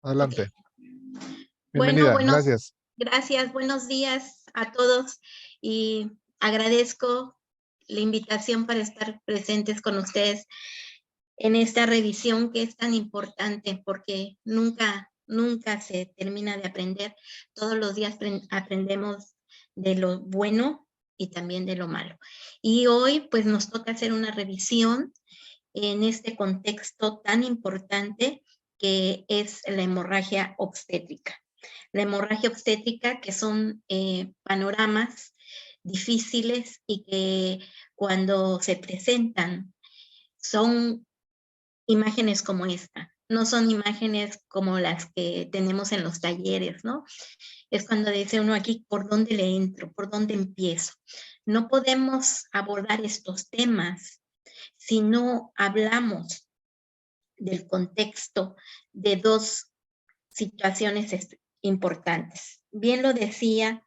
Ok. Adelante. Bueno, Bienvenida, gracias. gracias. Buenos días a todos y agradezco la invitación para estar presentes con ustedes en esta revisión que es tan importante porque nunca se termina de aprender. Todos los días aprendemos de lo bueno y también de lo malo. Y hoy pues nos toca hacer una revisión en este contexto tan importante que es la hemorragia obstétrica. La hemorragia obstétrica, que son panoramas difíciles y que cuando se presentan son imágenes como esta. No son imágenes como las que tenemos en los talleres, ¿no? Es cuando dice uno aquí, ¿por dónde le entro? ¿Por dónde empiezo? No podemos abordar estos temas si no hablamos del contexto de dos situaciones importantes. Bien lo decía,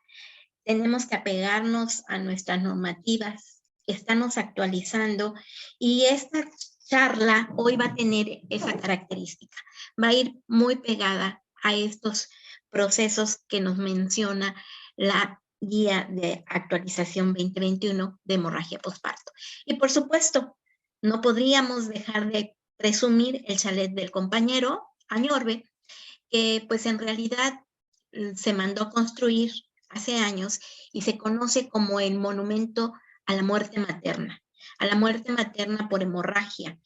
tenemos que apegarnos a nuestras normativas, estamos actualizando y esta charla hoy va a tener esa característica, va a ir muy pegada a estos procesos que nos menciona la guía de actualización 2021 de hemorragia posparto. Y por supuesto, no podríamos dejar de presumir el chalet del compañero Añorbe, que pues en realidad se mandó a construir hace años y se conoce como el monumento a la muerte materna por hemorragia,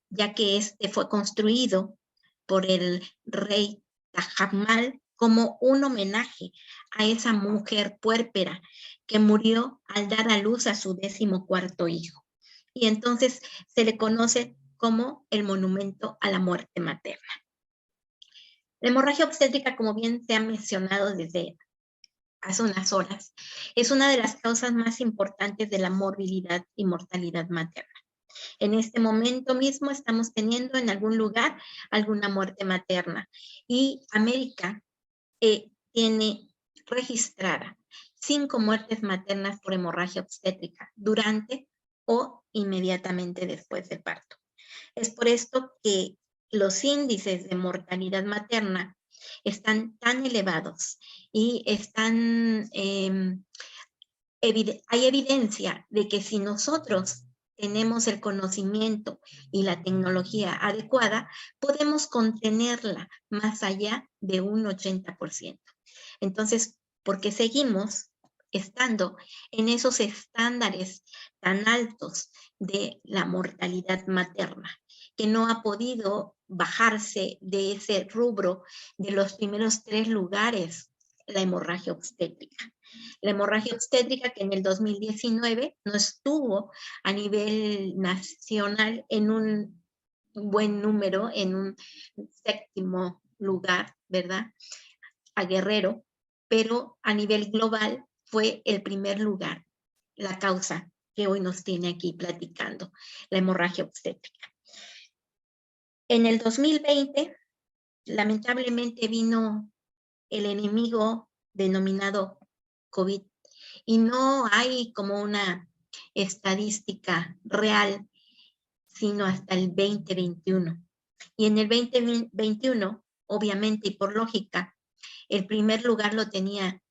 ya que este fue construido por el rey Tajamal como un homenaje a esa mujer puérpera que murió al dar a luz a su 14º hijo. Y entonces se le conoce como el monumento a la muerte materna. La hemorragia obstétrica, como bien se ha mencionado desde hace unas horas, es una de las causas más importantes de la morbilidad y mortalidad materna. En este momento mismo estamos teniendo en algún lugar alguna muerte materna y América tiene registrada 5 muertes maternas por hemorragia obstétrica durante o inmediatamente después del parto. Es por esto que los índices de mortalidad materna están tan elevados y hay evidencia de que si nosotros tenemos el conocimiento y la tecnología adecuada, podemos contenerla más allá de un 80%. Entonces, ¿por qué seguimos estando en esos estándares tan altos de la mortalidad materna, que no ha podido bajarse de ese rubro de los primeros 3 lugares, la hemorragia obstétrica? La hemorragia obstétrica que en el 2019 no estuvo a nivel nacional en un buen número, en un 7º lugar, ¿verdad? A Guerrero, pero a nivel global fue el primer lugar, la causa que hoy nos tiene aquí platicando, la hemorragia obstétrica. En el 2020, lamentablemente vino el enemigo denominado COVID y no hay como una estadística real, sino hasta el 2021. Y en el 2021, obviamente y por lógica, el primer lugar lo tenía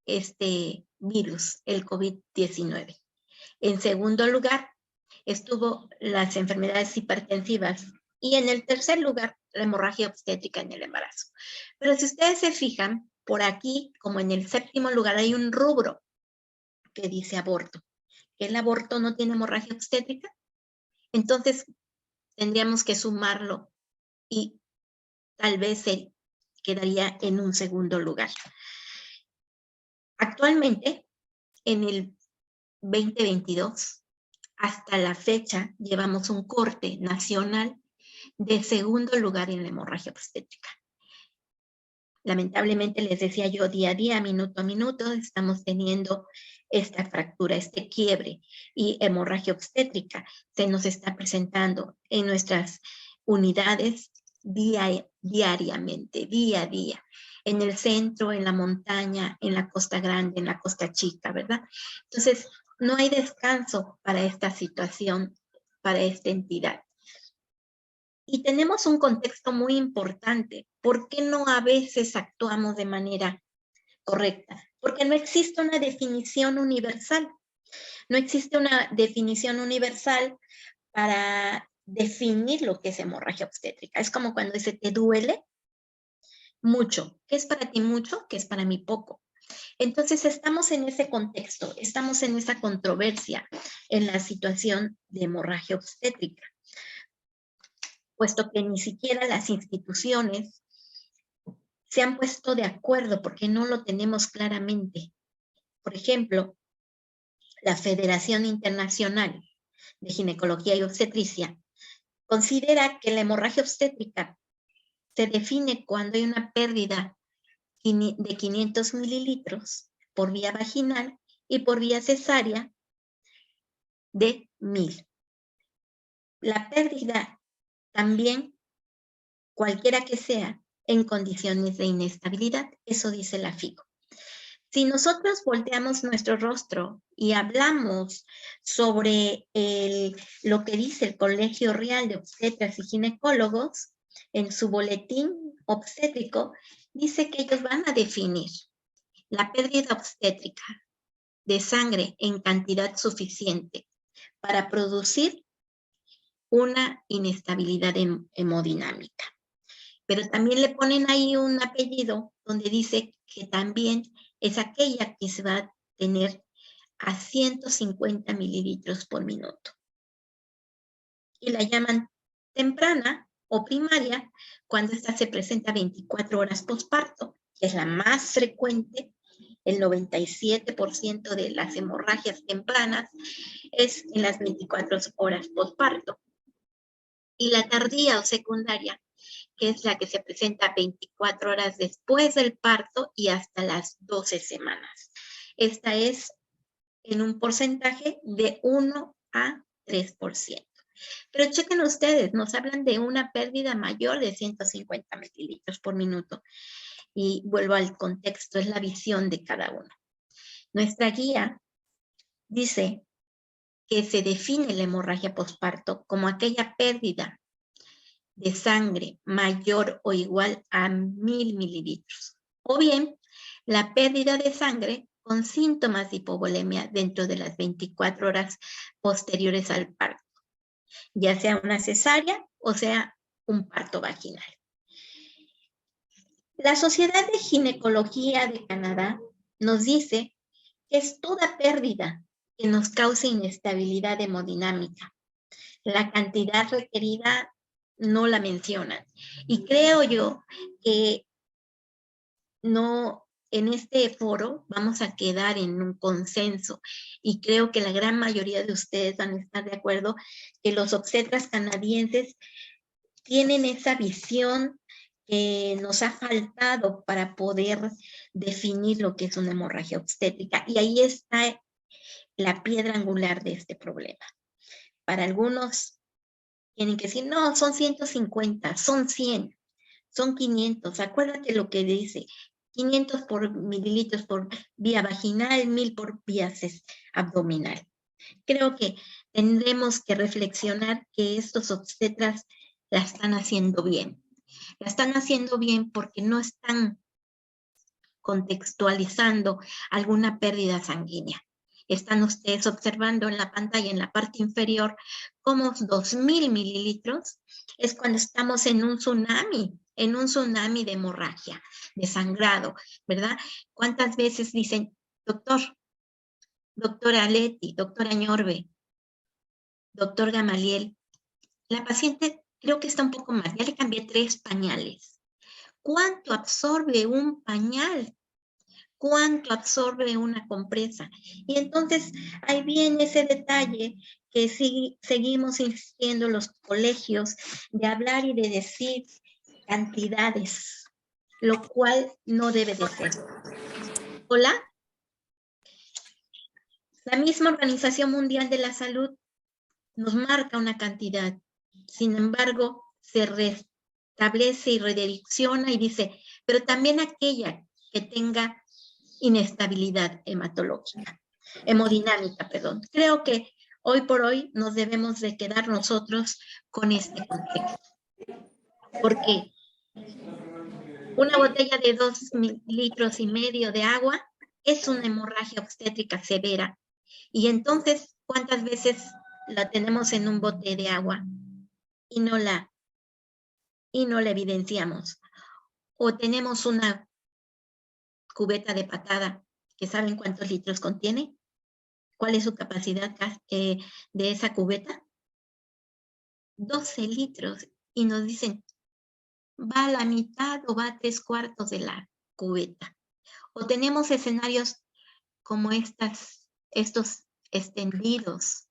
este virus, el COVID-19. En segundo lugar, estuvo las enfermedades hipertensivas y en el tercer lugar, la hemorragia obstétrica en el embarazo. Pero si ustedes se fijan, por aquí, como en el 7º lugar, hay un rubro que dice aborto. ¿El aborto no tiene hemorragia obstétrica? Entonces, tendríamos que sumarlo y tal vez se quedaría en un segundo lugar. Actualmente, en el 2022, hasta la fecha, llevamos un corte nacional de segundo lugar en la hemorragia obstétrica. Lamentablemente, les decía yo, día a día, minuto a minuto, estamos teniendo esta fractura, este quiebre y hemorragia obstétrica se nos está presentando en nuestras unidades diariamente, día a día, en el centro, en la montaña, en la Costa Grande, en la Costa Chica, ¿verdad? Entonces, no hay descanso para esta situación, para esta entidad. Y tenemos un contexto muy importante. ¿Por qué no a veces actuamos de manera correcta? Porque no existe una definición universal. No existe una definición universal para definir lo que es hemorragia obstétrica. Es como cuando dice, ¿te duele? Mucho. ¿Qué es para ti mucho? ¿Qué es para mí poco? Entonces estamos en ese contexto, estamos en esa controversia en la situación de hemorragia obstétrica, puesto que ni siquiera las instituciones se han puesto de acuerdo porque no lo tenemos claramente. Por ejemplo, la Federación Internacional de Ginecología y Obstetricia considera que la hemorragia obstétrica se define cuando hay una pérdida de 500 mililitros por vía vaginal y por vía cesárea de 1000. La pérdida también, cualquiera que sea, en condiciones de inestabilidad, eso dice la FIGO. Si nosotros volteamos nuestro rostro y hablamos sobre lo que dice el Colegio Real de Obstetras y Ginecólogos, en su boletín obstétrico, dice que ellos van a definir la pérdida obstétrica de sangre en cantidad suficiente para producir una inestabilidad hemodinámica. Pero también le ponen ahí un apellido donde dice que también es aquella que se va a tener a 150 mililitros por minuto. Y la llaman temprana o primaria cuando esta se presenta 24 horas posparto, que es la más frecuente. El 97% de las hemorragias tempranas es en las 24 horas posparto. Y la tardía o secundaria, que es la que se presenta 24 horas después del parto y hasta las 12 semanas. Esta es en un porcentaje de 1 a 3%. Pero chequen ustedes, nos hablan de una pérdida mayor de 150 mililitros por minuto. Y vuelvo al contexto, es la visión de cada uno. Nuestra guía dice que se define la hemorragia posparto como aquella pérdida de sangre mayor o igual a 1000 mililitros. O bien, la pérdida de sangre con síntomas de hipovolemia dentro de las 24 horas posteriores al parto, ya sea una cesárea o sea un parto vaginal. La Sociedad de Ginecología de Canadá nos dice que es toda pérdida que nos cause inestabilidad hemodinámica. La cantidad requerida no la mencionan. Y creo yo que no, en este foro vamos a quedar en un consenso y creo que la gran mayoría de ustedes van a estar de acuerdo que los obstetras canadienses tienen esa visión que nos ha faltado para poder definir lo que es una hemorragia obstétrica. Y ahí está la piedra angular de este problema. Para algunos tienen que decir, no, son 150, son 100, son 500. Acuérdate lo que dice, 500 por mililitros por vía vaginal, 1000 por vía abdominal. Creo que tendremos que reflexionar que estos obstetras la están haciendo bien. La están haciendo bien porque no están contextualizando alguna pérdida sanguínea. Están ustedes observando en la pantalla, en la parte inferior, como 2000 mililitros es cuando estamos en un tsunami de hemorragia, de sangrado, ¿verdad? ¿Cuántas veces dicen, doctor, doctora Leti, doctora Ñorbe, doctor Gamaliel, la paciente creo que está un poco más, ya le cambié 3 pañales. ¿Cuánto absorbe un pañal? ¿Cuánto absorbe una compresa? Y entonces ahí viene ese detalle que seguimos insistiendo en los colegios de hablar y de decir cantidades, lo cual no debe de ser. Hola. La misma Organización Mundial de la Salud nos marca una cantidad. Sin embargo, se restablece y redirecciona y dice, pero también aquella que tenga inestabilidad hemodinámica, perdón. Creo que hoy por hoy nos debemos de quedar nosotros con este contexto. Porque una botella de 2,5 litros de agua es una hemorragia obstétrica severa. Y entonces, ¿cuántas veces la tenemos en un bote de agua y no la evidenciamos? O tenemos una cubeta de patada, que ¿saben cuántos litros contiene? ¿Cuál es su capacidad de esa cubeta? 12 litros. Y nos dicen, va a la mitad o va a 3/4 de la cubeta. O tenemos escenarios como estos extendidos.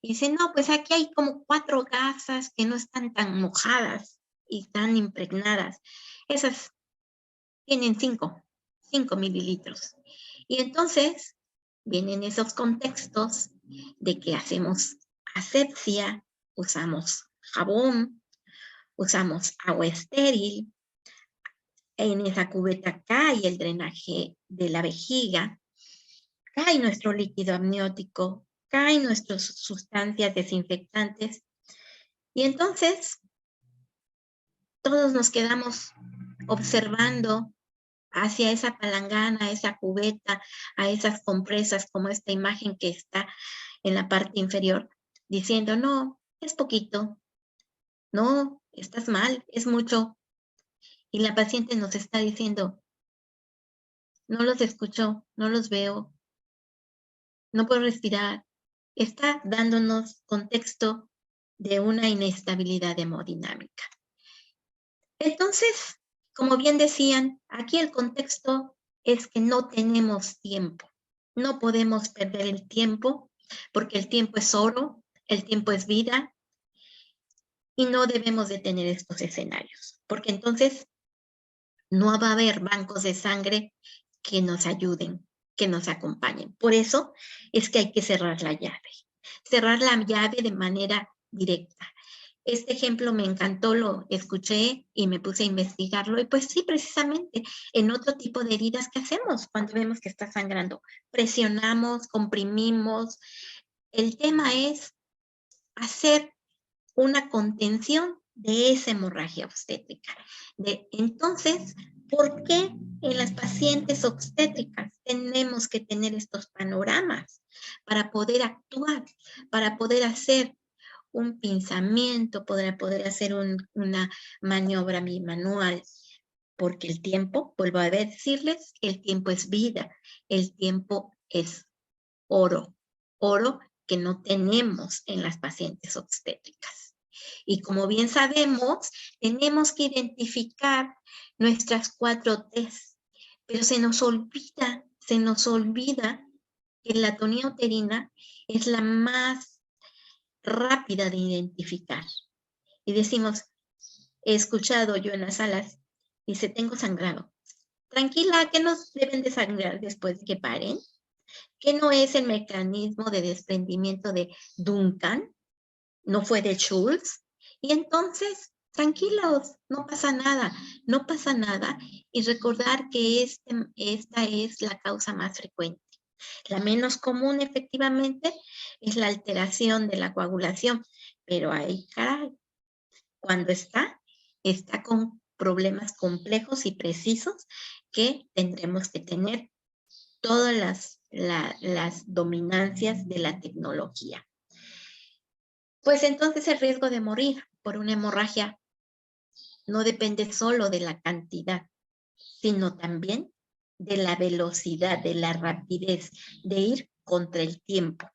Y dicen, no, pues aquí hay como 4 gasas que no están tan mojadas y tan impregnadas. Esas tienen 5 mililitros. Y entonces vienen esos contextos de que hacemos asepsia, usamos jabón, usamos agua estéril, en esa cubeta cae el drenaje de la vejiga, cae nuestro líquido amniótico, caen nuestras sustancias desinfectantes, y entonces todos nos quedamos observando hacia esa palangana, esa cubeta, a esas compresas, como esta imagen que está en la parte inferior, diciendo, no, es poquito, no, estás mal, es mucho. Y la paciente nos está diciendo, no los escucho, no los veo, no puedo respirar. Está dándonos contexto de una inestabilidad hemodinámica. Entonces, como bien decían, aquí el contexto es que no tenemos tiempo. No podemos perder el tiempo, porque el tiempo es oro, el tiempo es vida, y no debemos de tener estos escenarios, porque entonces no va a haber bancos de sangre que nos ayuden, que nos acompañen. Por eso es que hay que cerrar la llave de manera directa. Este ejemplo me encantó, lo escuché y me puse a investigarlo. Y pues sí, precisamente en otro tipo de heridas, ¿qué hacemos cuando vemos que está sangrando? Presionamos, comprimimos. El tema es hacer una contención de esa hemorragia obstétrica. Entonces, ¿por qué en las pacientes obstétricas tenemos que tener estos panoramas para poder actuar, para poder hacer un pinzamiento, para poder hacer una maniobra manual? Porque el tiempo, vuelvo a decirles, el tiempo es vida, el tiempo es oro, oro que no tenemos en las pacientes obstétricas. Y como bien sabemos, tenemos que identificar nuestras 4 T's, pero se nos olvida que la tonía uterina es la más rápida de identificar. Y decimos, he escuchado yo en las salas, dice, tengo sangrado. Tranquila, que no deben de sangrar después de que paren, que no es el mecanismo de desprendimiento de Duncan, no fue de Schultz. Y entonces, tranquilos, no pasa nada, no pasa nada. Y recordar que esta es la causa más frecuente. La menos común, efectivamente, es la alteración de la coagulación, pero ahí, caray, cuando está con problemas complejos y precisos que tendremos que tener todas las dominancias de la tecnología. Pues entonces el riesgo de morir por una hemorragia no depende solo de la cantidad, sino también de la velocidad, de la rapidez, de ir contra el tiempo.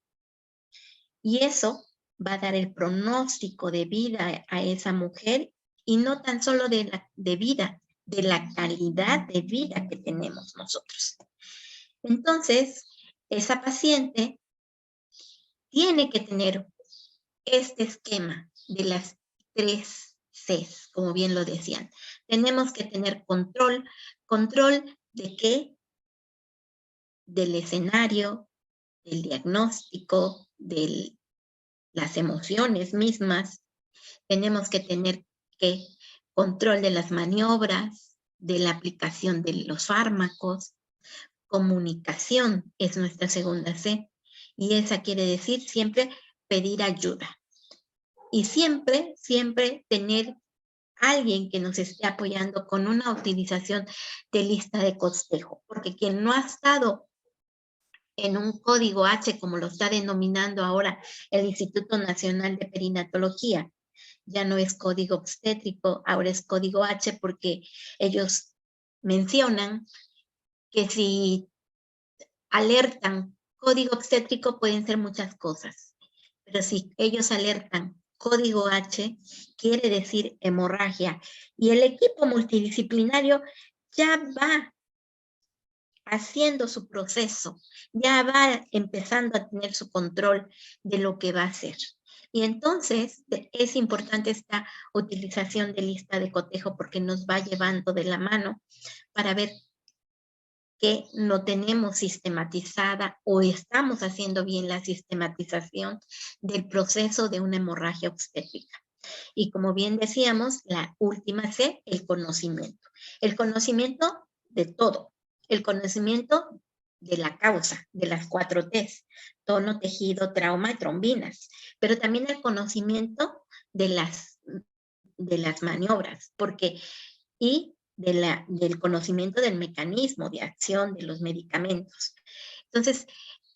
Y eso va a dar el pronóstico de vida a esa mujer, y no tan solo de vida, de la calidad de vida que tenemos nosotros. Entonces, esa paciente tiene que tener este esquema de las 3 Cs, como bien lo decían. Tenemos que tener control. ¿Control de qué? Del escenario, del diagnóstico, de las emociones mismas. Tenemos que tener control de las maniobras, de la aplicación de los fármacos. Comunicación es nuestra segunda C, y esa quiere decir siempre pedir ayuda. Y siempre tener alguien que nos esté apoyando con una utilización de lista de cotejo, porque quien no ha estado en un código H, como lo está denominando ahora el Instituto Nacional de Perinatología, ya no es código obstétrico, ahora es código H, porque ellos mencionan que si alertan código obstétrico pueden ser muchas cosas, pero si ellos alertan código H, quiere decir hemorragia, y el equipo multidisciplinario ya va haciendo su proceso, ya va empezando a tener su control de lo que va a hacer. Y entonces es importante esta utilización de lista de cotejo porque nos va llevando de la mano para ver que no tenemos sistematizada o estamos haciendo bien la sistematización del proceso de una hemorragia obstétrica. Y como bien decíamos, la última C, el conocimiento. El conocimiento de todo. El conocimiento de la causa, de las 4 T's, tono, tejido, trauma y trombinas, pero también el conocimiento de las maniobras, porque, y del conocimiento del mecanismo de acción de los medicamentos. Entonces,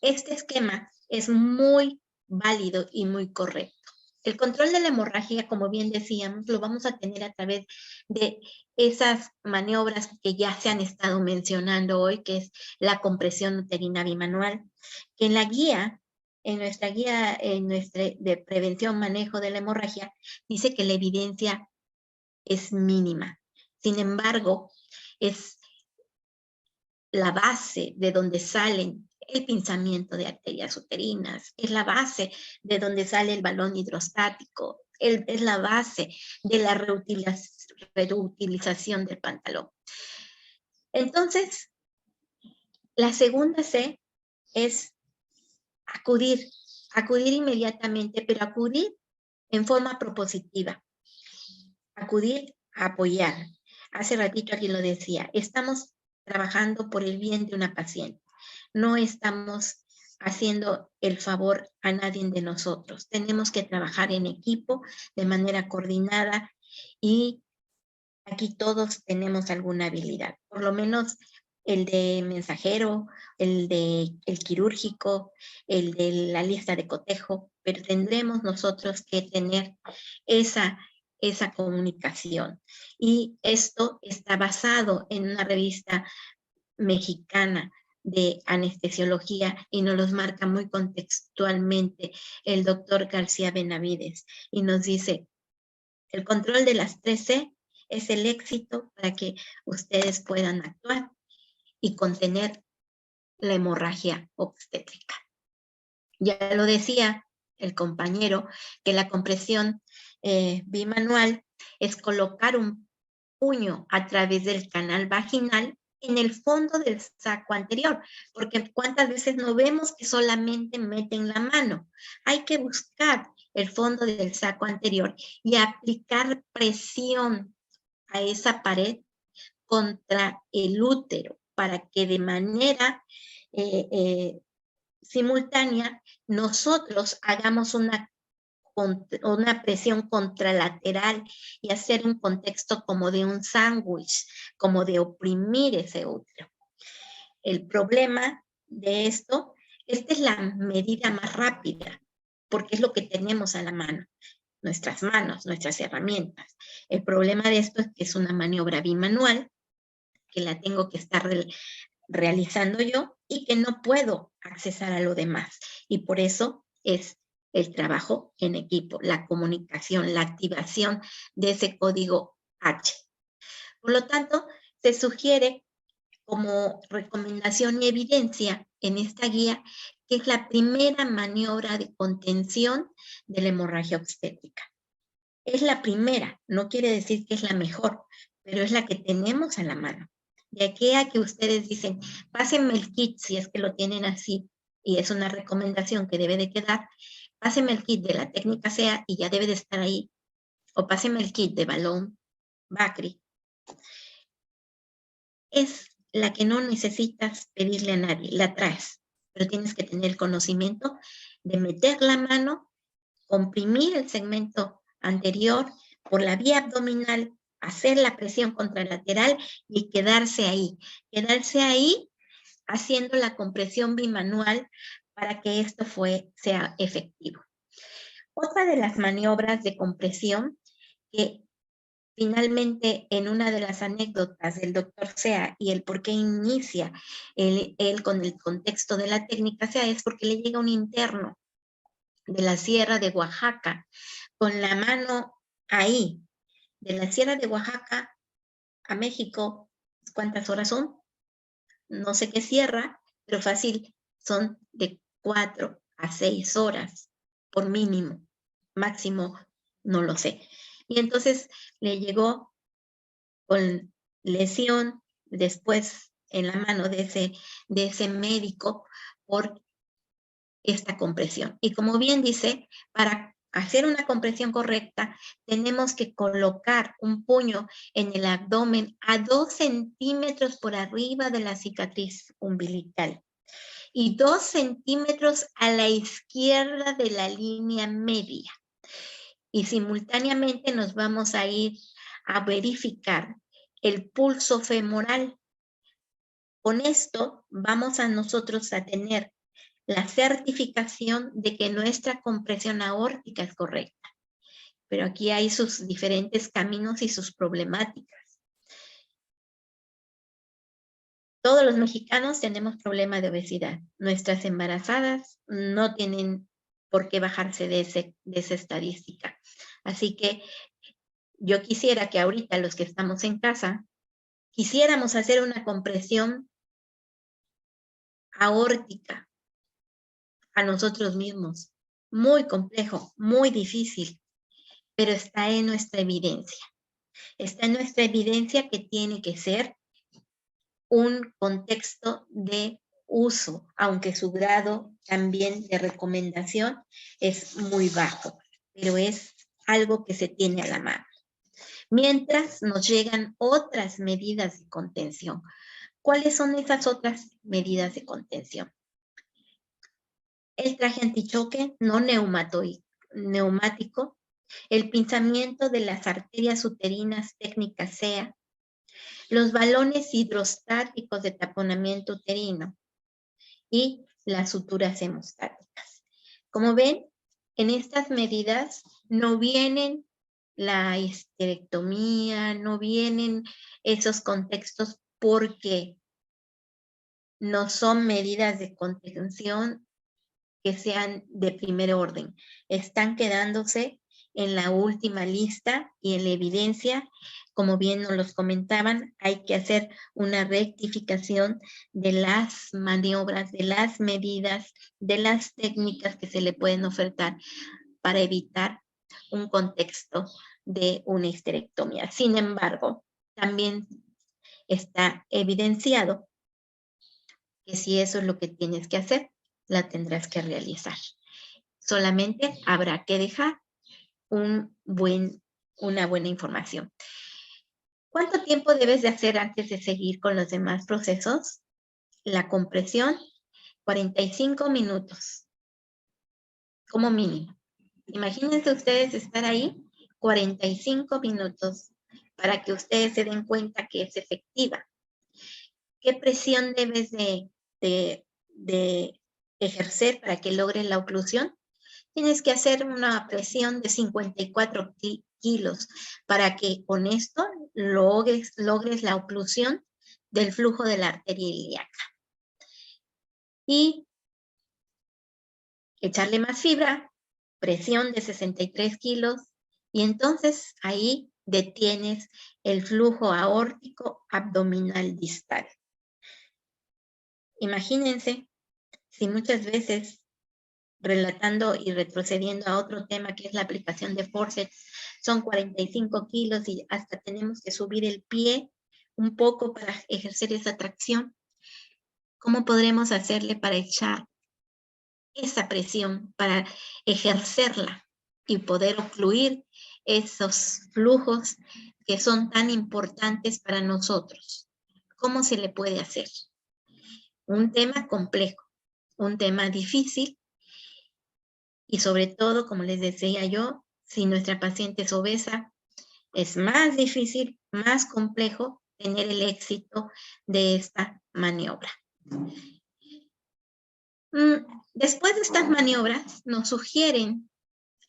este esquema es muy válido y muy correcto. El control de la hemorragia, como bien decíamos, lo vamos a tener a través de esas maniobras que ya se han estado mencionando hoy, que es la compresión uterina bimanual, que en la guía, en nuestra guía de prevención, manejo de la hemorragia, dice que la evidencia es mínima. Sin embargo, es la base de donde salen el pinzamiento de arterias uterinas, es la base de donde sale el balón hidrostático, es la base de la reutilización del pantalón. Entonces, la segunda C es acudir inmediatamente, pero acudir en forma propositiva, acudir a apoyar. Hace ratito aquí lo decía, estamos trabajando por el bien de una paciente. No estamos haciendo el favor a nadie de nosotros. Tenemos que trabajar en equipo, de manera coordinada, y aquí todos tenemos alguna habilidad, por lo menos el de mensajero, el de el quirúrgico, el de la lista de cotejo, pero tendremos nosotros que tener esa comunicación. Y esto está basado en una revista mexicana de anestesiología y nos los marca muy contextualmente el doctor García Benavides y nos dice, el control de las 3C es el éxito para que ustedes puedan actuar y contener la hemorragia obstétrica. Ya lo decía el compañero, que la compresión bimanual es colocar un puño a través del canal vaginal en el fondo del saco anterior, porque cuántas veces no vemos que solamente meten la mano. Hay que buscar el fondo del saco anterior y aplicar presión a esa pared contra el útero para que de manera simultánea nosotros hagamos una presión contralateral y hacer un contexto como de un sándwich, como de oprimir ese útero. El problema de esto, esta es la medida más rápida, porque es lo que tenemos a la mano, nuestras manos, nuestras herramientas. El problema de esto es que es una maniobra bimanual, que la tengo que estar realizando yo y que no puedo accesar a lo demás. Y por eso es el trabajo en equipo, la comunicación, la activación de ese código H. Por lo tanto, se sugiere como recomendación y evidencia en esta guía que es la primera maniobra de contención de la hemorragia obstétrica. Es la primera, no quiere decir que es la mejor, pero es la que tenemos a la mano. De aquí a que ustedes dicen, pásenme el kit si es que lo tienen así, y es una recomendación que debe de quedar, pásenme el kit de la técnica SEA y ya debe de estar ahí, o pásenme el kit de balón Bacri. Es la que no necesitas pedirle a nadie, la traes, pero tienes que tener el conocimiento de meter la mano, comprimir el segmento anterior por la vía abdominal hacer la presión contralateral y quedarse ahí haciendo la compresión bimanual para que esto sea efectivo. Otra de las maniobras de compresión que finalmente en una de las anécdotas del doctor Sea y el por qué inicia él con el contexto de la técnica Sea es porque le llega un interno de la Sierra de Oaxaca con la mano ahí, de la Sierra de Oaxaca a México, ¿cuántas horas son? No sé qué sierra, pero fácil, son de 4 a 6 horas por mínimo, máximo, no lo sé. Y entonces le llegó con lesión después en la mano de ese médico por esta compresión. Y como bien dice, para hacer una compresión correcta, tenemos que colocar un puño en el abdomen a 2 centímetros por arriba de la cicatriz umbilical y 2 centímetros a la izquierda de la línea media. Y simultáneamente nos vamos a ir a verificar el pulso femoral. Con esto vamos a nosotros a tener la certificación de que nuestra compresión aórtica es correcta. Pero aquí hay sus diferentes caminos y sus problemáticas. Todos los mexicanos tenemos problema de obesidad. Nuestras embarazadas no tienen por qué bajarse de esa estadística. Así que yo quisiera que ahorita los que estamos en casa quisiéramos hacer una compresión aórtica a nosotros mismos. Muy complejo, muy difícil, pero está en nuestra evidencia. Está en nuestra evidencia que tiene que ser un contexto de uso, aunque su grado también de recomendación es muy bajo, pero es algo que se tiene a la mano. Mientras nos llegan otras medidas de contención. ¿Cuáles son esas otras medidas de contención? El traje antichoque no neumático, el pinzamiento de las arterias uterinas técnica SEA, los balones hidrostáticos de taponamiento uterino y las suturas hemostáticas. Como ven, en estas medidas no vienen la histerectomía, no vienen esos contextos porque no son medidas de contención que sean de primer orden. Están quedándose en la última lista y en la evidencia, como bien nos los comentaban, hay que hacer una rectificación de las maniobras, de las medidas, de las técnicas que se le pueden ofertar para evitar un contexto de una histerectomía. Sin embargo, también está evidenciado que si eso es lo que tienes que hacer, la tendrás que realizar. Solamente habrá que dejar una buena información. ¿Cuánto tiempo debes de hacer antes de seguir con los demás procesos? La compresión, 45 minutos, como mínimo. Imagínense ustedes estar ahí 45 minutos para que ustedes se den cuenta que es efectiva. ¿Qué presión debes de ejercer para que logres la oclusión? Tienes que hacer una presión de 54 kilos para que con esto logres la oclusión del flujo de la arteria ilíaca. Y echarle más fibra, presión de 63 kilos, y entonces ahí detienes el flujo aórtico abdominal distal. Imagínense si muchas veces, relatando y retrocediendo a otro tema que es la aplicación de forceps, son 45 kilos y hasta tenemos que subir el pie un poco para ejercer esa tracción. ¿Cómo podremos hacerle para echar esa presión, para ejercerla y poder ocluir esos flujos que son tan importantes para nosotros? ¿Cómo se le puede hacer? Un tema complejo, un tema difícil, y sobre todo, como les decía yo, si nuestra paciente es obesa, es más difícil, más complejo tener el éxito de esta maniobra. Después de estas maniobras, nos sugieren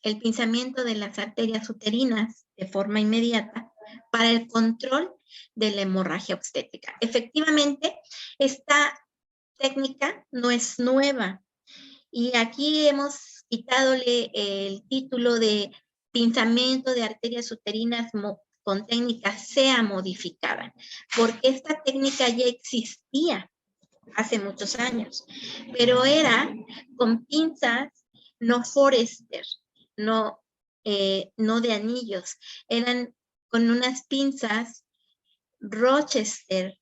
el pinzamiento de las arterias uterinas de forma inmediata para el control de la hemorragia obstétrica. Efectivamente, esta técnica no es nueva y aquí hemos quitadole el título de pinzamiento de arterias uterinas con técnica SEA modificada, porque esta técnica ya existía hace muchos años, pero era con pinzas no Forester, no de anillos, eran con unas pinzas Rochester,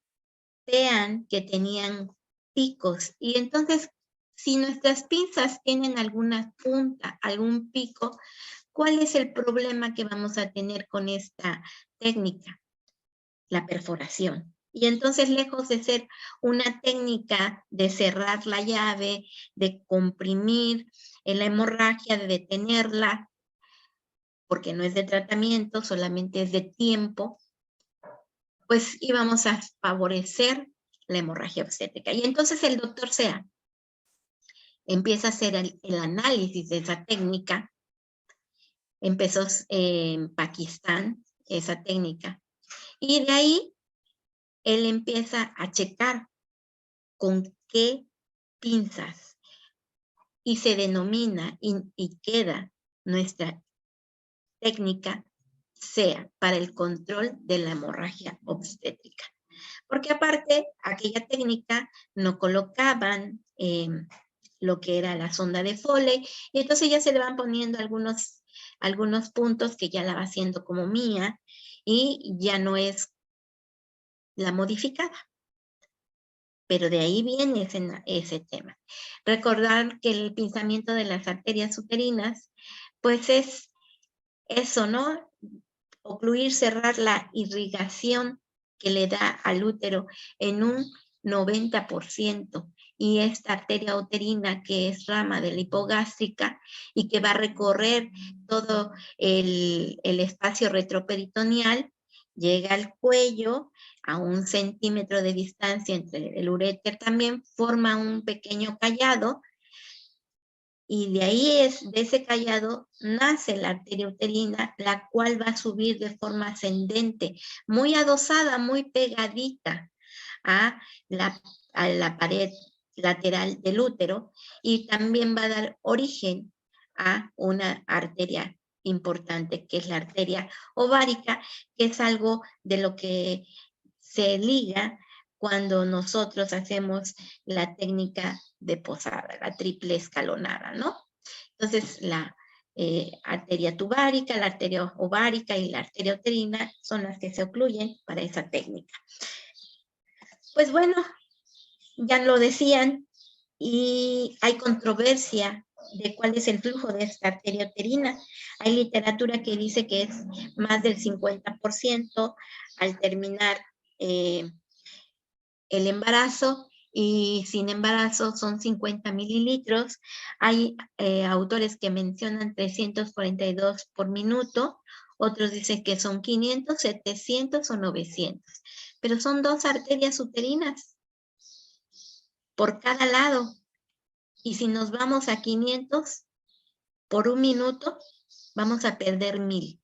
Pean, que tenían picos. Y entonces, si nuestras pinzas tienen alguna punta, algún pico, ¿cuál es el problema que vamos a tener con esta técnica? La perforación. Y entonces, lejos de ser una técnica de cerrar la llave, de comprimir la hemorragia, de detenerla, porque no es de tratamiento, solamente es de tiempo, pues íbamos a favorecer la hemorragia obstétrica. Y entonces el doctor SEA empieza a hacer el análisis de esa técnica. Empezó en Pakistán esa técnica. Y de ahí él empieza a checar con qué pinzas y se denomina y queda nuestra técnica SEA para el control de la hemorragia obstétrica. Porque aparte, aquella técnica no colocaban lo que era la sonda de Foley, y entonces ya se le van poniendo algunos puntos que ya la va haciendo como mía, y ya no es la modificada. Pero de ahí viene ese tema. Recordar que el pinzamiento de las arterias uterinas, pues es eso, ¿no? Ocluir, cerrar la irrigación que le da al útero en un 90%, y esta arteria uterina, que es rama de la hipogástrica y que va a recorrer todo el espacio retroperitoneal, llega al cuello a 1 centímetro de distancia entre el uréter, también forma un pequeño callado, y de ahí de ese callado nace la arteria uterina, la cual va a subir de forma ascendente, muy adosada, muy pegadita a la pared lateral del útero, y también va a dar origen a una arteria importante, que es la arteria ovárica, que es algo de lo que se liga cuando nosotros hacemos la técnica de posada, la triple escalonada, ¿no? Entonces, la arteria tubárica, la arteria ovárica y la arteria uterina son las que se ocluyen para esa técnica. Pues bueno, ya lo decían, y hay controversia de cuál es el flujo de esta arteria uterina. Hay literatura que dice que es más del 50% al terminar el embarazo, y sin embarazo son 50 mililitros. Hay autores que mencionan 342 por minuto, otros dicen que son 500, 700 o 900, pero son 2 arterias uterinas por cada lado, y si nos vamos a 500 por 1 minuto, vamos a perder 1000.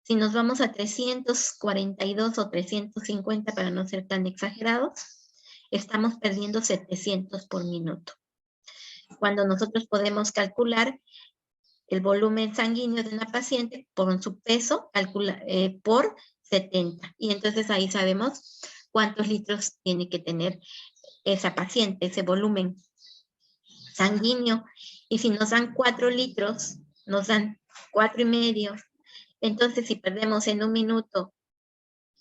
Si nos vamos a 342 o 350, para no ser tan exagerados, estamos perdiendo 700 por minuto. Cuando nosotros podemos calcular el volumen sanguíneo de una paciente por su peso por 70. Y entonces ahí sabemos cuántos litros tiene que tener esa paciente, ese volumen sanguíneo. Y si nos dan 4 litros, nos dan 4,5. Entonces, si perdemos en 1 minuto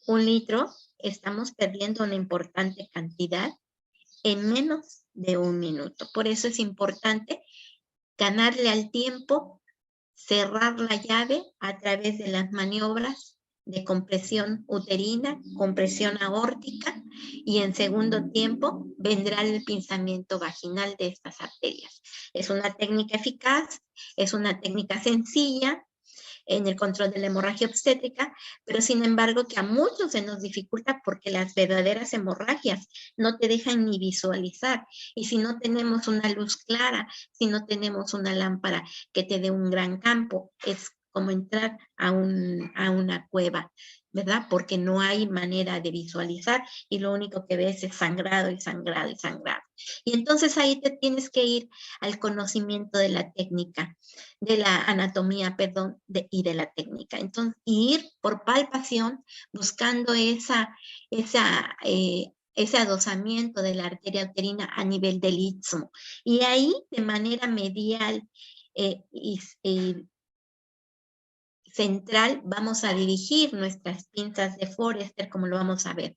1 litro, estamos perdiendo una importante cantidad en menos de 1 minuto. Por eso es importante ganarle al tiempo, cerrar la llave a través de las maniobras de compresión uterina, compresión aórtica, y en segundo tiempo vendrá el pinzamiento vaginal de estas arterias. Es una técnica eficaz, es una técnica sencilla, en el control de la hemorragia obstétrica, pero sin embargo que a muchos se nos dificulta porque las verdaderas hemorragias no te dejan ni visualizar. Y si no tenemos una luz clara, si no tenemos una lámpara que te dé un gran campo, es como entrar a una cueva, ¿verdad? Porque no hay manera de visualizar y lo único que ves es sangrado y sangrado y sangrado. Y entonces ahí te tienes que ir al conocimiento de la técnica, de la anatomía, perdón, y de la técnica. Entonces, ir por palpación buscando ese adosamiento de la arteria uterina a nivel del istmo. Y ahí, de manera medial y central, vamos a dirigir nuestras pinzas de Forester, como lo vamos a ver.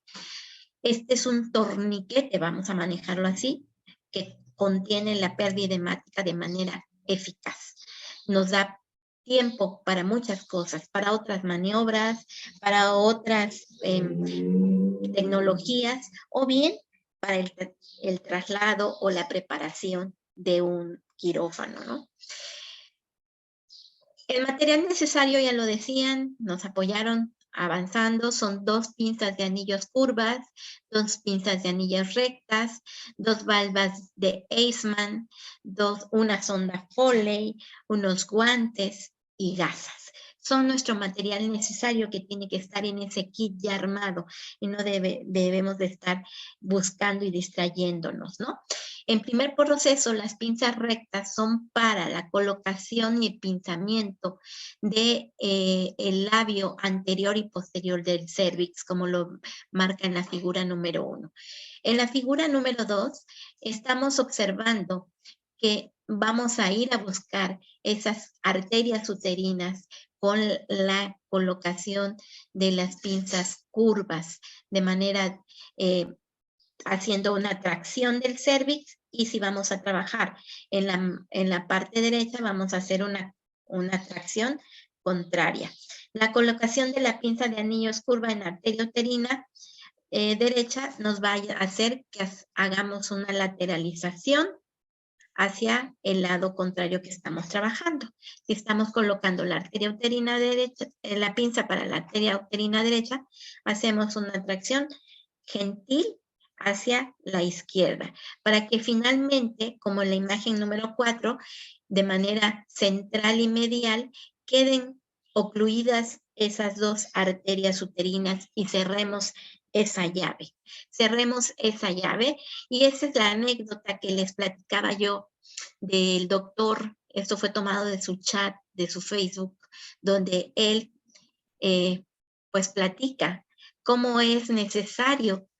Este es un torniquete, vamos a manejarlo así, que contiene la pérdida hemática de manera eficaz. Nos da tiempo para muchas cosas, para otras maniobras, para otras tecnologías, o bien para el traslado o la preparación de un quirófano, ¿no? El material necesario, ya lo decían, nos apoyaron avanzando, son 2 pinzas de anillos curvas, 2 pinzas de anillos rectas, 2 valvas de Eastman, una sonda Foley, unos guantes y gasas. Son nuestro material necesario que tiene que estar en ese kit ya armado y no debemos de estar buscando y distrayéndonos, ¿no? En primer proceso, las pinzas rectas son para la colocación y el pinzamiento de el labio anterior y posterior del cérvix, como lo marca en la figura número 1. En la figura número 2, estamos observando que vamos a ir a buscar esas arterias uterinas con la colocación de las pinzas curvas, de manera haciendo una tracción del cérvix, y si vamos a trabajar en la parte derecha, vamos a hacer una tracción contraria. La colocación de la pinza de anillos curva en arteria uterina derecha nos va a hacer que hagamos una lateralización hacia el lado contrario que estamos trabajando. Si estamos colocando la arteria uterina derecha, la pinza para la arteria uterina derecha, hacemos una tracción gentil hacia la izquierda, para que finalmente, como en la imagen número 4, de manera central y medial, queden ocluidas esas 2 arterias uterinas y cerremos esa llave. Cerremos esa llave, y esa es la anécdota que les platicaba yo del doctor. Esto fue tomado de su chat, de su Facebook, donde él pues platica cómo es necesario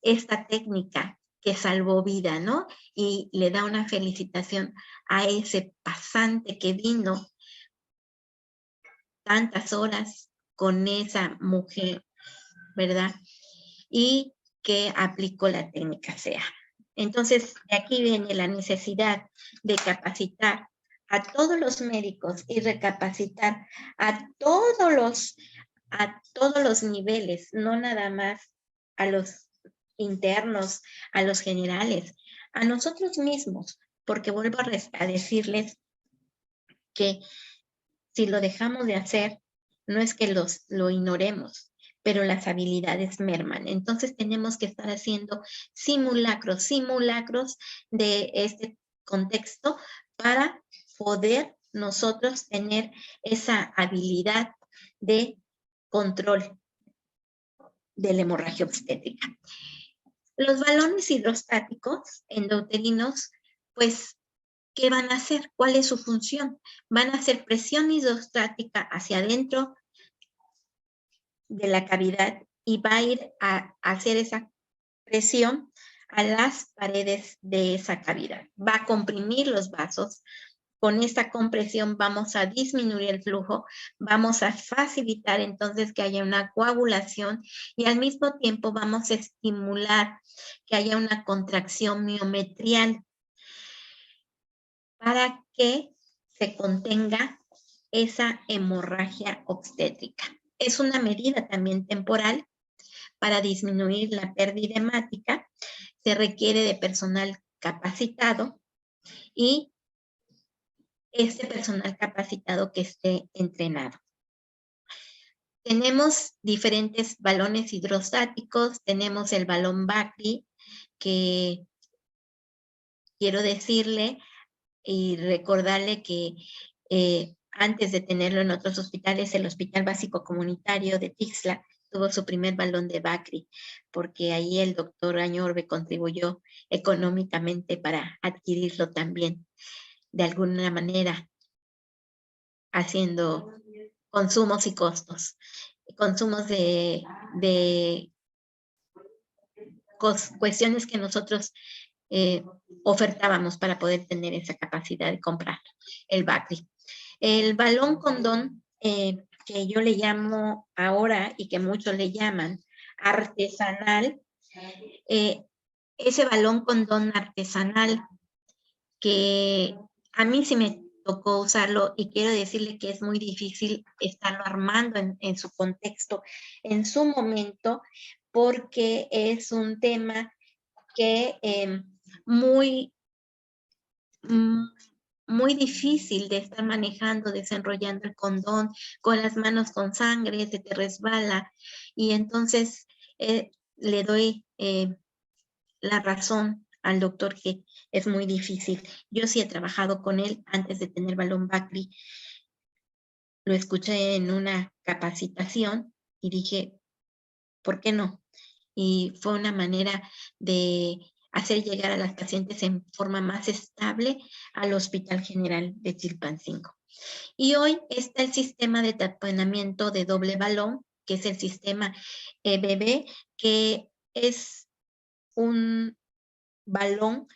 esta técnica que salvó vida, ¿no? Y le da una felicitación a ese pasante que vino tantas horas con esa mujer, ¿verdad? Y que aplicó la técnica SEA. Entonces, de aquí viene la necesidad de capacitar a todos los médicos y recapacitar a todos los niveles, no nada más a los internos, a los generales, a nosotros mismos, porque vuelvo a decirles que si lo dejamos de hacer, no es que lo ignoremos, pero las habilidades merman. Entonces tenemos que estar haciendo simulacros de este contexto para poder nosotros tener esa habilidad de control de la hemorragia obstétrica. Los balones hidrostáticos endouterinos, pues, ¿qué van a hacer? ¿Cuál es su función? Van a hacer presión hidrostática hacia adentro de la cavidad y va a ir a hacer esa presión a las paredes de esa cavidad. Va a comprimir los vasos. Con esta compresión vamos a disminuir el flujo, vamos a facilitar entonces que haya una coagulación, y al mismo tiempo vamos a estimular que haya una contracción miometrial para que se contenga esa hemorragia obstétrica. Es una medida también temporal para disminuir la pérdida hemática. Se requiere de personal capacitado, y este personal capacitado que esté entrenado. Tenemos diferentes balones hidrostáticos, tenemos el balón Bakri, que quiero decirle y recordarle que antes de tenerlo en otros hospitales, el Hospital Básico Comunitario de Tixla tuvo su primer balón de Bakri, porque ahí el doctor Añorbe contribuyó económicamente para adquirirlo también, de alguna manera, haciendo consumos y costos, consumos de cuestiones que nosotros ofertábamos para poder tener esa capacidad de comprar el Bakri. El balón condón, que yo le llamo ahora y que muchos le llaman artesanal, ese balón condón artesanal que a mí sí me tocó usarlo y quiero decirle que es muy difícil estarlo armando en su contexto, en su momento, porque es un tema que muy, muy difícil de estar manejando, desenrollando el condón con las manos con sangre, se te resbala y entonces le doy la razón al doctor que es muy difícil. Yo sí he trabajado con él antes de tener balón Bakri. Lo escuché en una capacitación y dije, ¿por qué no? Y fue una manera de hacer llegar a las pacientes en forma más estable al Hospital General de Chilpancingo. Y hoy está el sistema de taponamiento de doble balón, que es el sistema EBB, que es un balón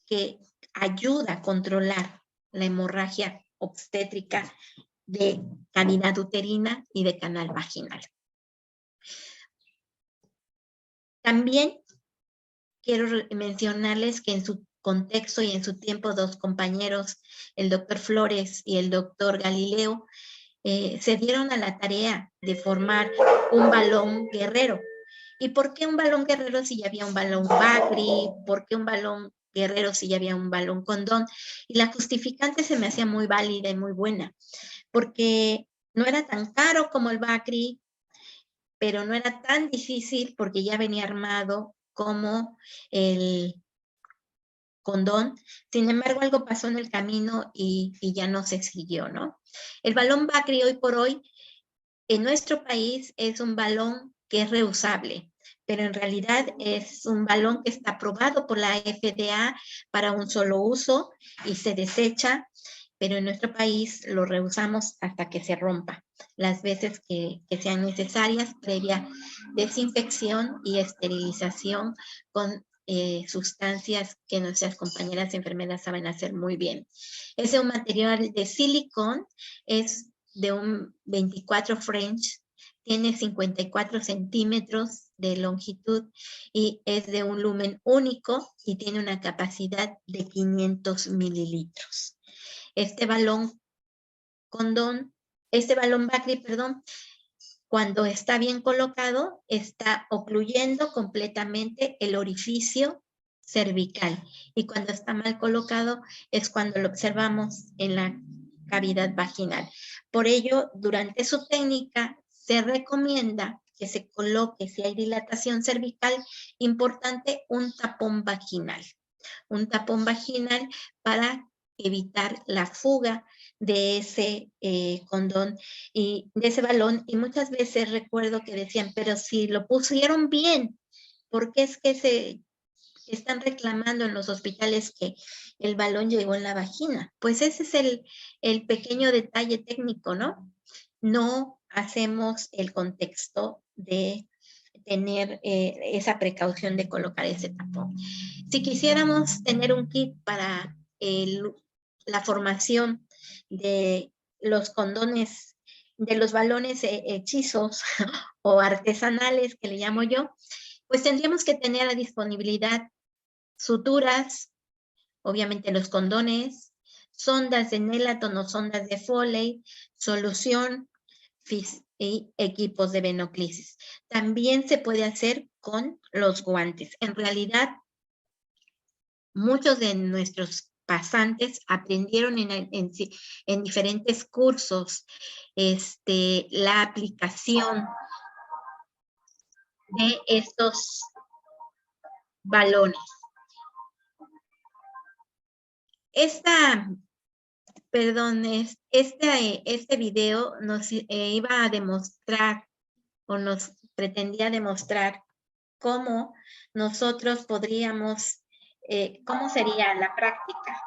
que ayuda a controlar la hemorragia obstétrica de cavidad uterina y de canal vaginal. También quiero mencionarles que en su contexto y en su tiempo, dos compañeros, el doctor Flores y el doctor Galileo, se dieron a la tarea de formar un balón guerrero. ¿Y por qué un balón guerrero si ya había un balón Bakri? ¿Por qué un balón guerrero si ya había un balón condón? Y la justificante se me hacía muy válida y muy buena, porque no era tan caro como el Bakri, pero no era tan difícil porque ya venía armado como el condón. Sin embargo, algo pasó en el camino y ya no se siguió, ¿no? El balón Bakri hoy por hoy en nuestro país es un balón que es reusable, pero en realidad es un balón que está aprobado por la FDA para un solo uso y se desecha, pero en nuestro país lo reusamos hasta que se rompa, las veces que sean necesarias, previa desinfección y esterilización con sustancias que nuestras compañeras enfermeras saben hacer muy bien. Es un material de silicón, es de un 24 French, tiene 54 centímetros de longitud y es de un lumen único y tiene una capacidad de 500 mililitros. Este balón condón, este balón Bakri, perdón, cuando está bien colocado, está ocluyendo completamente el orificio cervical. Y cuando está mal colocado es cuando lo observamos en la cavidad vaginal. Por ello, durante su técnica se recomienda que se coloque, si hay dilatación cervical, importante, un tapón vaginal. Un tapón vaginal para evitar la fuga de ese condón y de ese balón. Y muchas veces recuerdo que decían, pero si lo pusieron bien, ¿por qué es que se están reclamando en los hospitales que el balón llegó en la vagina? Pues ese es el pequeño detalle técnico, ¿no? No hacemos el contexto de tener esa precaución de colocar ese tapón. Si quisiéramos tener un kit para la formación de los condones, de los balones hechizos o artesanales que le llamo yo, pues tendríamos que tener a disponibilidad suturas, obviamente los condones, sondas de Nelaton, sondas de Foley, solución y equipos de venoclisis. También se puede hacer con los guantes. En realidad, muchos de nuestros pasantes aprendieron en diferentes cursos la aplicación de estos balones. Este video nos iba a demostrar o nos pretendía demostrar cómo nosotros podríamos, cómo sería la práctica.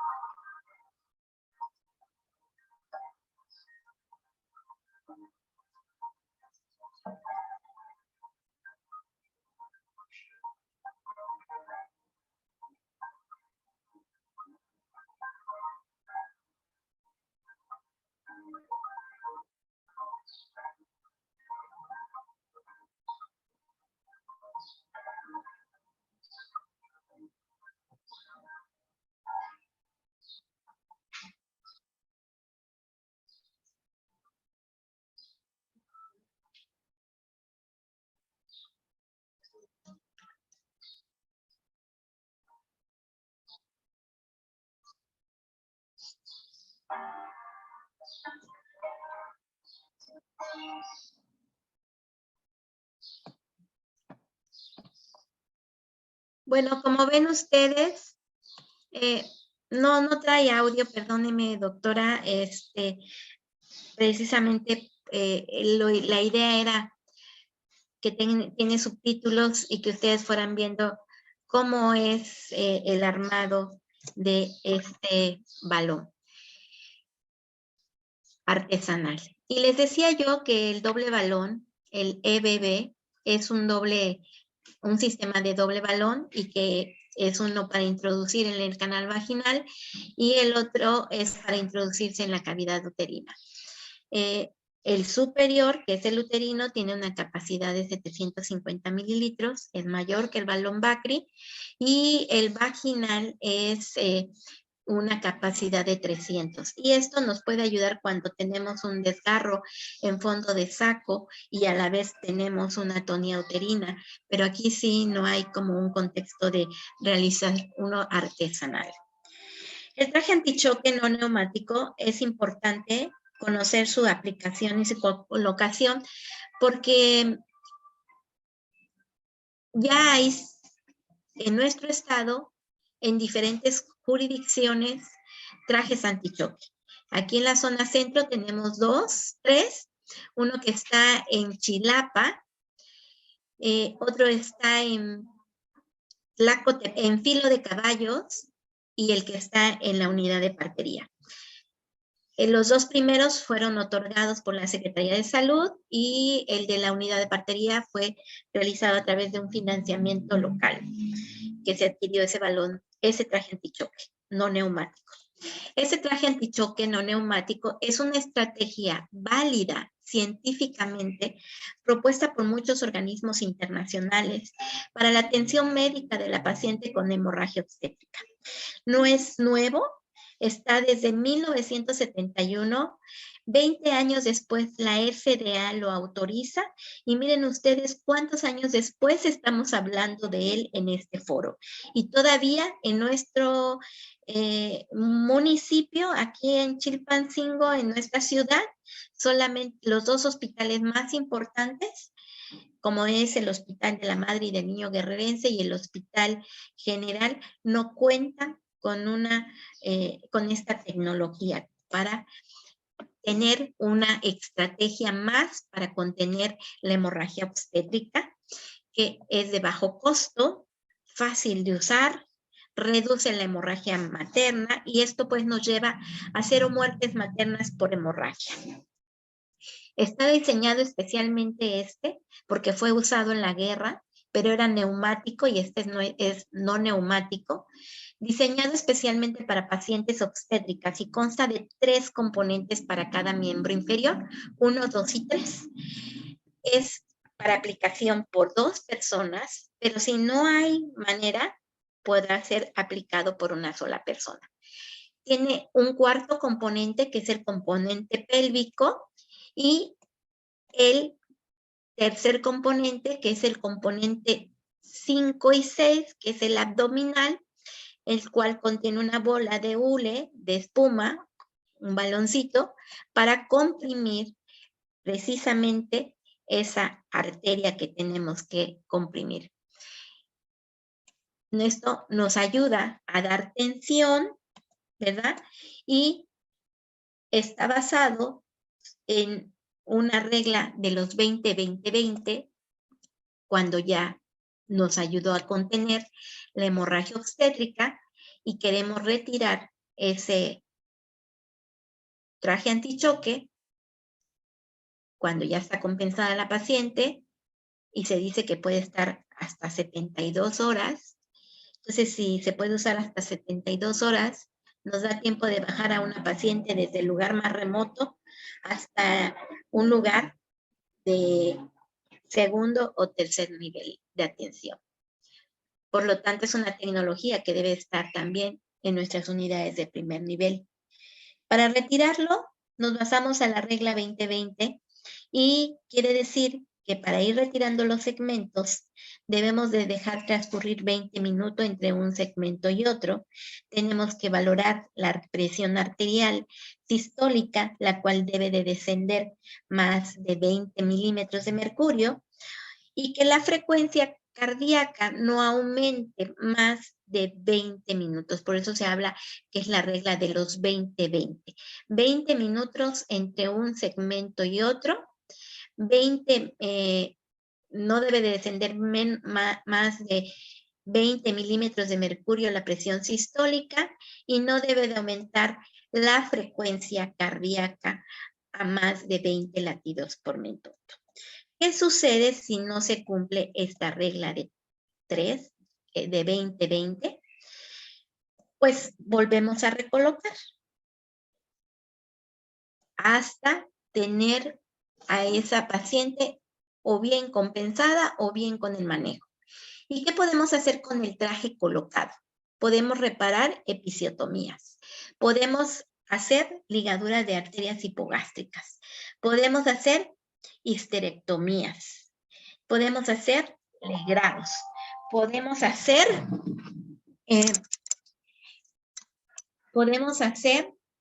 Bueno, como ven ustedes, no trae audio, perdóneme, doctora, precisamente la idea era que tiene subtítulos y que ustedes fueran viendo cómo es el armado de este balón artesanal. Y les decía yo que el doble balón, el EBB, es un sistema de doble balón y que es uno para introducir en el canal vaginal y el otro es para introducirse en la cavidad uterina. El superior, que es el uterino, tiene una capacidad de 750 mililitros, es mayor que el balón Bakri, y el vaginal es una capacidad de 300. Y esto nos puede ayudar cuando tenemos un desgarro en fondo de saco y a la vez tenemos una atonía uterina, pero aquí sí no hay como un contexto de realizar uno artesanal. El traje antichoque no neumático es importante conocer su aplicación y su colocación, porque ya hay en nuestro estado, en diferentes jurisdicciones, trajes antichoque. Aquí en la zona centro tenemos tres, uno que está en Chilapa, otro está en Filo de Caballos y el que está en la unidad de partería. Los dos primeros fueron otorgados por la Secretaría de Salud y el de la unidad de partería fue realizado a través de un financiamiento local que se adquirió ese traje antichoque no neumático. Ese traje antichoque no neumático es una estrategia válida científicamente propuesta por muchos organismos internacionales para la atención médica de la paciente con hemorragia obstétrica. No es nuevo. Está desde 1971, 20 años después la FDA lo autoriza y miren ustedes cuántos años después estamos hablando de él en este foro. Y todavía en nuestro municipio, aquí en Chilpancingo, en nuestra ciudad, solamente los dos hospitales más importantes, como es el Hospital de la Madre y del Niño Guerrerense y el Hospital General, no cuentan con esta tecnología para tener una estrategia más para contener la hemorragia obstétrica, que es de bajo costo, fácil de usar, reduce la hemorragia materna y esto pues nos lleva a 0 muertes maternas por hemorragia. Está diseñado especialmente porque fue usado en la guerra, pero era neumático y es no neumático, diseñado especialmente para pacientes obstétricas y consta de 3 componentes para cada miembro inferior, 1, 2 y 3. Es para aplicación por 2 personas, pero si no hay manera, podrá ser aplicado por una sola persona. Tiene un cuarto componente que es el componente pélvico y el tercer componente que es el componente 5 y 6, que es el abdominal. el cual contiene una bola de hule, de espuma, un baloncito, para comprimir precisamente esa arteria que tenemos que comprimir. Esto nos ayuda a dar tensión, ¿verdad? Y está basado en una regla de los 20-20-20, cuando ya nos ayudó a contener la hemorragia obstétrica y queremos retirar ese traje antichoque cuando ya está compensada la paciente y se dice que puede estar hasta 72 horas. Entonces, si se puede usar hasta 72 horas, nos da tiempo de bajar a una paciente desde el lugar más remoto hasta un lugar de segundo o tercer nivel de atención. Por lo tanto, es una tecnología que debe estar también en nuestras unidades de primer nivel. Para retirarlo, nos basamos a la regla 20-20 y quiere decir que para ir retirando los segmentos debemos de dejar transcurrir 20 minutos entre un segmento y otro. Tenemos que valorar la presión arterial sistólica, la cual debe de descender más de 20 milímetros de mercurio, y que la frecuencia cardíaca no aumente más de 20 minutos. Por eso se habla que es la regla de los 20-20. 20 minutos entre un segmento y otro. 20, no debe de descender más de 20 milímetros de mercurio la presión sistólica y no debe de aumentar la frecuencia cardíaca a más de 20 latidos por minuto. ¿Qué sucede si no se cumple esta regla de 3, de 20-20? Pues volvemos a recolocar hasta tener a esa paciente o bien compensada o bien con el manejo. ¿Y qué podemos hacer con el traje colocado? Podemos reparar episiotomías, podemos hacer ligaduras de arterias hipogástricas, podemos hacer histerectomías, podemos hacer legrados, podemos hacer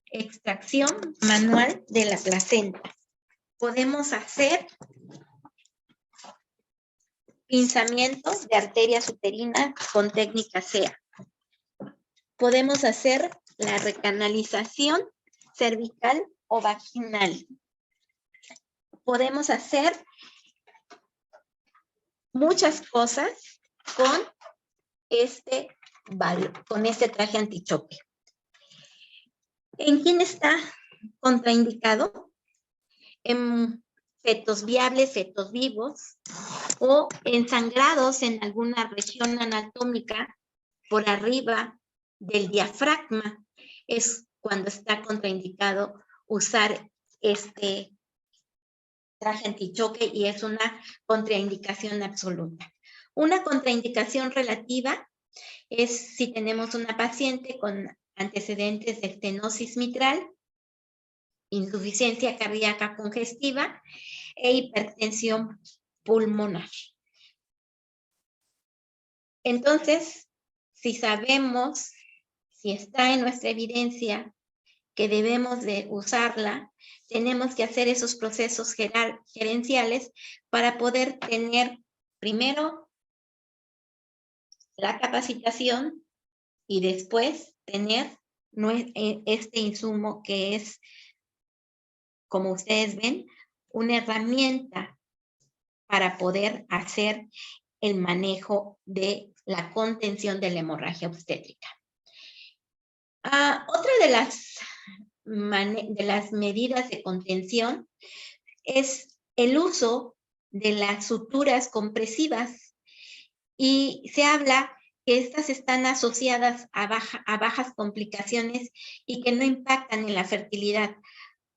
extracción manual de la placenta, podemos hacer pinzamientos de arterias uterinas con técnica SEA, podemos hacer la recanalización cervical o vaginal, podemos hacer muchas cosas con este traje antichoque. ¿En quién está contraindicado? En fetos viables, fetos vivos, o ensangrados en alguna región anatómica por arriba del diafragma. Es cuando está contraindicado usar este traje antichoque y es una contraindicación absoluta. Una contraindicación relativa es si tenemos una paciente con antecedentes de estenosis mitral, insuficiencia cardíaca congestiva e hipertensión pulmonar. Entonces, si sabemos, si está en nuestra evidencia que debemos de usarla, tenemos que hacer esos procesos gerenciales para poder tener primero la capacitación y después tener este insumo que es, como ustedes ven, una herramienta para poder hacer el manejo de la contención de la hemorragia obstétrica. Otra de las medidas de contención es el uso de las suturas compresivas, y se habla que estas están asociadas a bajas complicaciones y que no impactan en la fertilidad.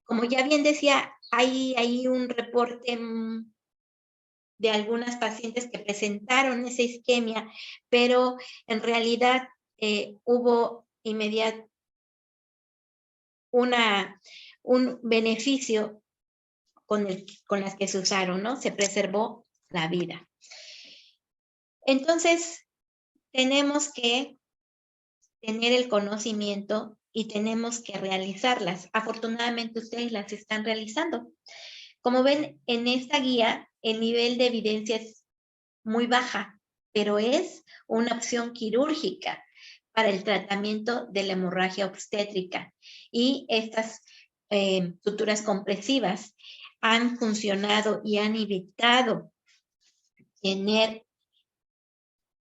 Como ya bien decía, hay un reporte de algunas pacientes que presentaron esa isquemia, pero en realidad hubo un beneficio con las que se usaron, ¿no? Se preservó la vida. Entonces, tenemos que tener el conocimiento y tenemos que realizarlas. Afortunadamente ustedes las están realizando. Como ven, en esta guía el nivel de evidencia es muy baja, pero es una opción quirúrgica para el tratamiento de la hemorragia obstétrica. Y estas suturas compresivas han funcionado y han evitado tener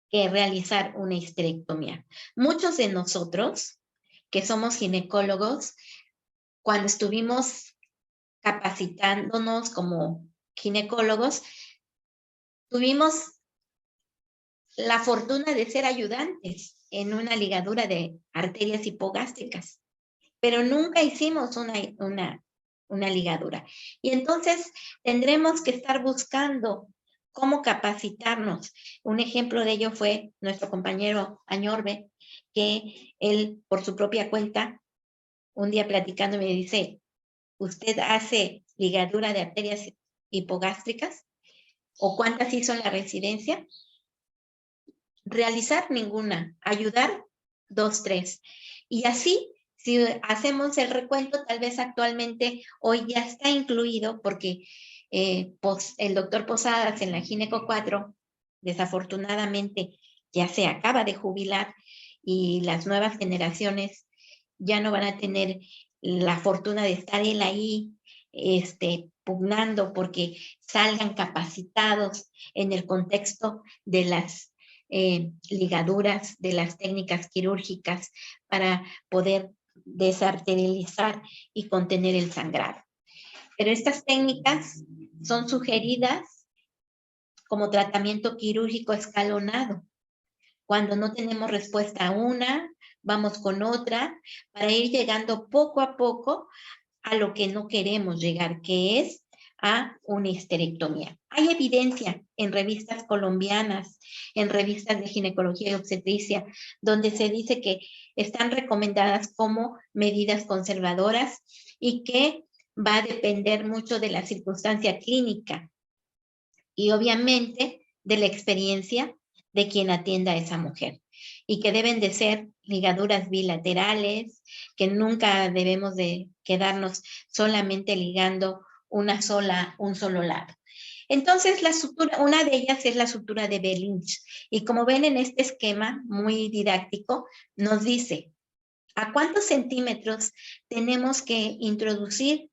que realizar una histerectomía. Muchos de nosotros, que somos ginecólogos, cuando estuvimos capacitándonos como ginecólogos, tuvimos la fortuna de ser ayudantes en una ligadura de arterias hipogástricas, pero nunca hicimos una ligadura. Y entonces tendremos que estar buscando cómo capacitarnos. Un ejemplo de ello fue nuestro compañero Añorbe, que él, por su propia cuenta, un día platicando me dice, ¿usted hace ligadura de arterias hipogástricas? ¿O cuántas hizo en la residencia? Realizar ninguna, ayudar 2, 3. Y así, si hacemos el recuento, tal vez actualmente hoy ya está incluido porque el doctor Posadas en la Gineco 4, desafortunadamente ya se acaba de jubilar y las nuevas generaciones ya no van a tener la fortuna de estar él ahí pugnando porque salgan capacitados en el contexto de las ligaduras, de las técnicas quirúrgicas para poder desarterializar y contener el sangrado. Pero estas técnicas son sugeridas como tratamiento quirúrgico escalonado. Cuando no tenemos respuesta a una, vamos con otra para ir llegando poco a poco a lo que no queremos llegar, que es a una histerectomía. Hay evidencia en revistas colombianas, en revistas de ginecología y obstetricia, donde se dice que están recomendadas como medidas conservadoras y que va a depender mucho de la circunstancia clínica y obviamente de la experiencia de quien atienda a esa mujer y que deben de ser ligaduras bilaterales, que nunca debemos de quedarnos solamente ligando un solo lado. Entonces, la sutura, una de ellas es la sutura de Behlinger. Y como ven en este esquema muy didáctico, nos dice a cuántos centímetros tenemos que introducir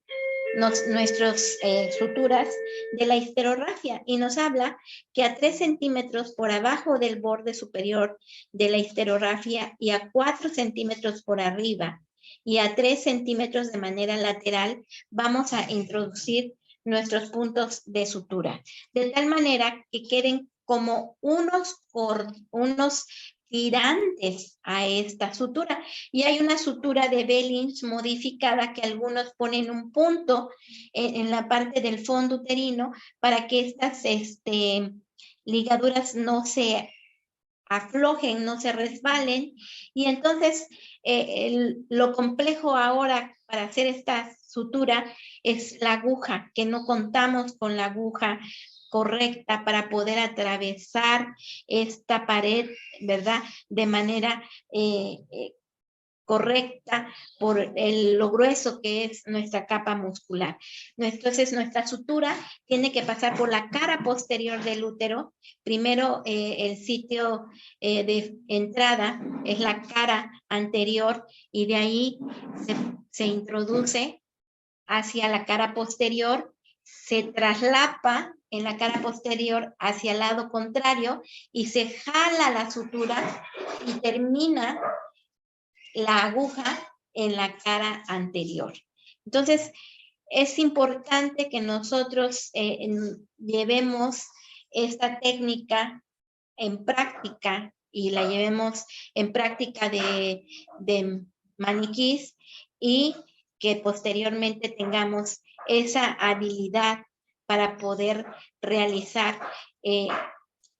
nuestras suturas de la histerorragia y nos habla que a 3 centímetros por abajo del borde superior de la histerorragia y a 4 centímetros por arriba y a 3 centímetros de manera lateral vamos a introducir nuestros puntos de sutura, de tal manera que queden como unos tirantes a esta sutura. Y hay una sutura de Behlinger modificada que algunos ponen un punto en la parte del fondo uterino para que estas ligaduras no se aflojen, no se resbalen. Y entonces lo complejo ahora para hacer esta sutura es la aguja, que no contamos con la aguja correcta para poder atravesar esta pared, ¿verdad? De manera correcta por lo grueso que es nuestra capa muscular. Entonces, nuestra sutura tiene que pasar por la cara posterior del útero. Primero, el sitio de entrada es la cara anterior y de ahí se introduce hacia la cara posterior, se traslapa en la cara posterior hacia el lado contrario y se jala la sutura y termina la aguja en la cara anterior. Entonces, es importante que nosotros llevemos esta técnica en práctica y la llevemos en práctica de maniquís y que posteriormente tengamos esa habilidad para poder realizar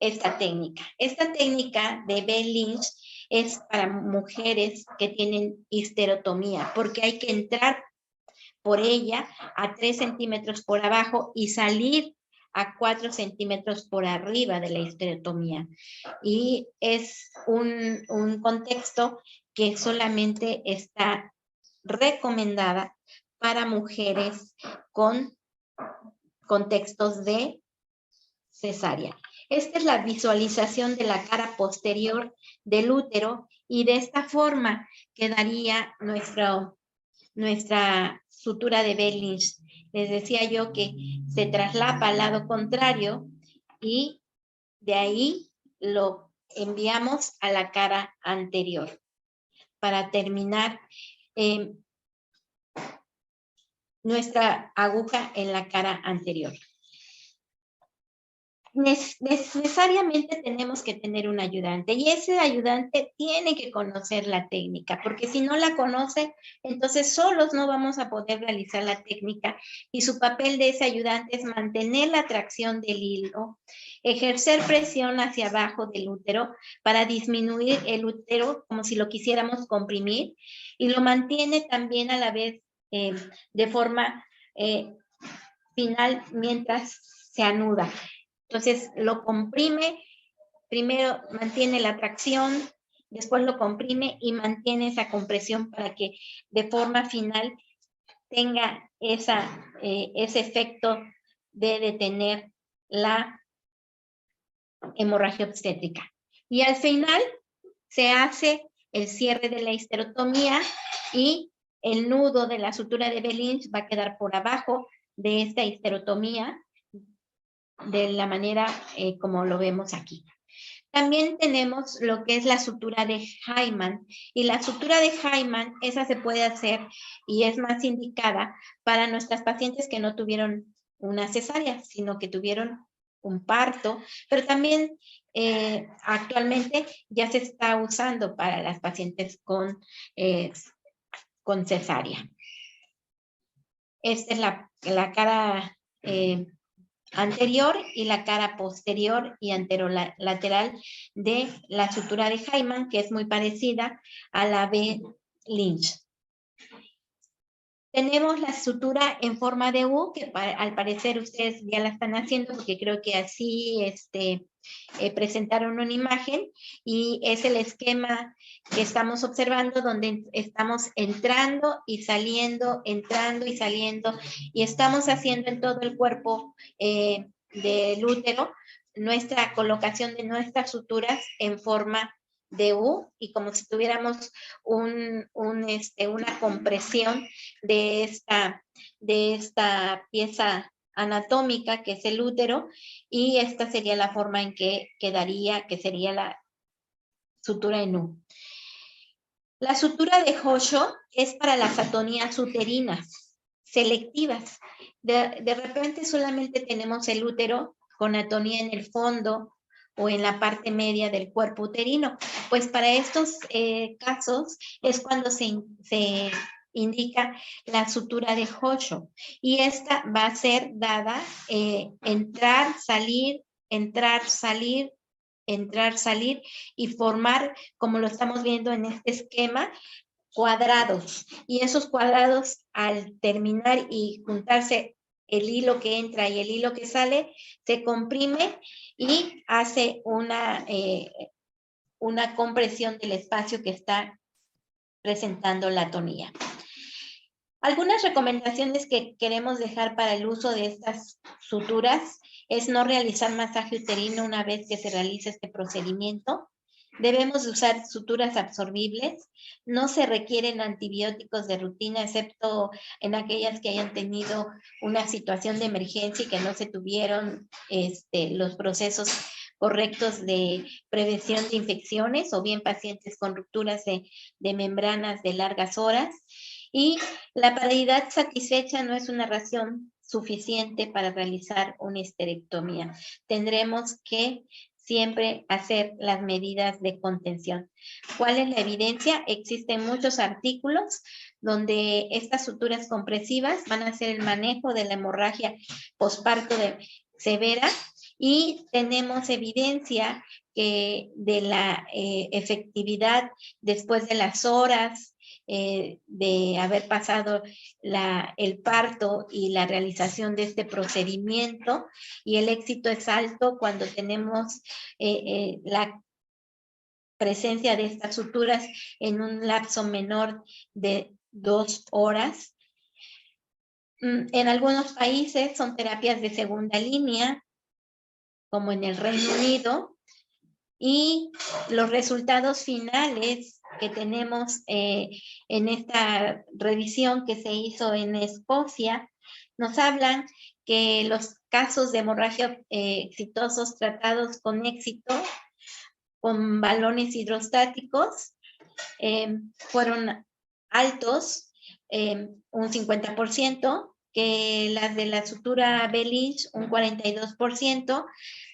esta técnica. Esta técnica de Behlinger es para mujeres que tienen histerotomía, porque hay que entrar por ella a 3 centímetros por abajo y salir a 4 centímetros por arriba de la histerotomía. Y es un contexto que solamente está recomendada para mujeres con contextos de cesárea. Esta es la visualización de la cara posterior del útero y de esta forma quedaría nuestra sutura de Behling. Les decía yo que se traslapa al lado contrario y de ahí lo enviamos a la cara anterior para terminar nuestra aguja en la cara anterior. Necesariamente tenemos que tener un ayudante y ese ayudante tiene que conocer la técnica, porque si no la conoce, entonces solos no vamos a poder realizar la técnica y su papel de ese ayudante es mantener la tracción del hilo, ejercer presión hacia abajo del útero para disminuir el útero como si lo quisiéramos comprimir y lo mantiene también a la vez de forma final mientras se anuda. Entonces lo comprime, primero mantiene la tracción, después lo comprime y mantiene esa compresión para que de forma final tenga ese efecto de detener la hemorragia obstétrica. Y al final se hace el cierre de la histerotomía y el nudo de la sutura de Behling va a quedar por abajo de esta histerotomía de la manera como lo vemos aquí. También tenemos lo que es la sutura de Hyman y la sutura de Hyman, esa se puede hacer y es más indicada para nuestras pacientes que no tuvieron una cesárea, sino que tuvieron un parto, pero también actualmente ya se está usando para las pacientes con cesárea. Esta es la cara anterior y la cara posterior y anterolateral de la sutura de Hyman, que es muy parecida a la de Lynch. Tenemos la sutura en forma de U, que al parecer ustedes ya la están haciendo, porque creo que así presentaron una imagen, y es el esquema que estamos observando, donde estamos entrando y saliendo, y estamos haciendo en todo el cuerpo del útero nuestra colocación de nuestras suturas en forma de U, y como si tuviéramos una compresión de esta pieza anatómica que es el útero, y esta sería la forma en que quedaría, que sería la sutura en U. La sutura de Hosho es para las atonías uterinas selectivas. De repente solamente tenemos el útero con atonía en el fondo o en la parte media del cuerpo uterino. Pues para estos casos es cuando se indica la sutura de Hosho, y esta va a ser dada entrar, salir, y formar, como lo estamos viendo en este esquema, cuadrados, y esos cuadrados al terminar y juntarse el hilo que entra y el hilo que sale, se comprime y hace una compresión del espacio que está presentando la atonía. Algunas recomendaciones que queremos dejar para el uso de estas suturas es no realizar masaje uterino una vez que se realice este procedimiento. Debemos usar suturas absorbibles. No se requieren antibióticos de rutina, excepto en aquellas que hayan tenido una situación de emergencia y que no se tuvieron los procesos correctos de prevención de infecciones, o bien pacientes con rupturas de membranas de largas horas. Y la paridad satisfecha no es una razón suficiente para realizar una histerectomía. Tendremos que siempre hacer las medidas de contención. ¿Cuál es la evidencia? Existen muchos artículos donde estas suturas compresivas van a hacer el manejo de la hemorragia posparto severa, y tenemos evidencia de la efectividad después de las horas de haber pasado el parto y la realización de este procedimiento, y el éxito es alto cuando tenemos la presencia de estas suturas en un lapso menor de 2 horas. En algunos países son terapias de segunda línea, como en el Reino Unido, y los resultados finales que tenemos en esta revisión que se hizo en Escocia nos hablan que los casos de hemorragia exitosos tratados con éxito con balones hidrostáticos fueron altos, un 50%, que las de la sutura Belich un 42%,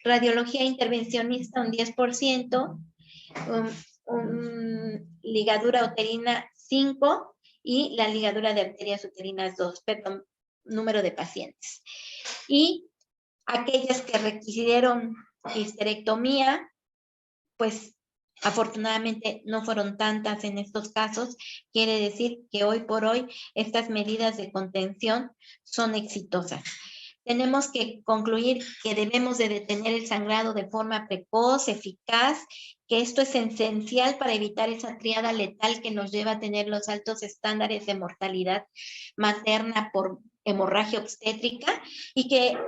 radiología intervencionista un 10%, ligadura uterina 5 y la ligadura de arterias uterinas 2, perdón, número de pacientes. Y aquellas que requirieron histerectomía, pues afortunadamente no fueron tantas en estos casos. Quiere decir que hoy por hoy estas medidas de contención son exitosas. Tenemos que concluir que debemos de detener el sangrado de forma precoz, eficaz, que esto es esencial para evitar esa triada letal que nos lleva a tener los altos estándares de mortalidad materna por hemorragia obstétrica, y que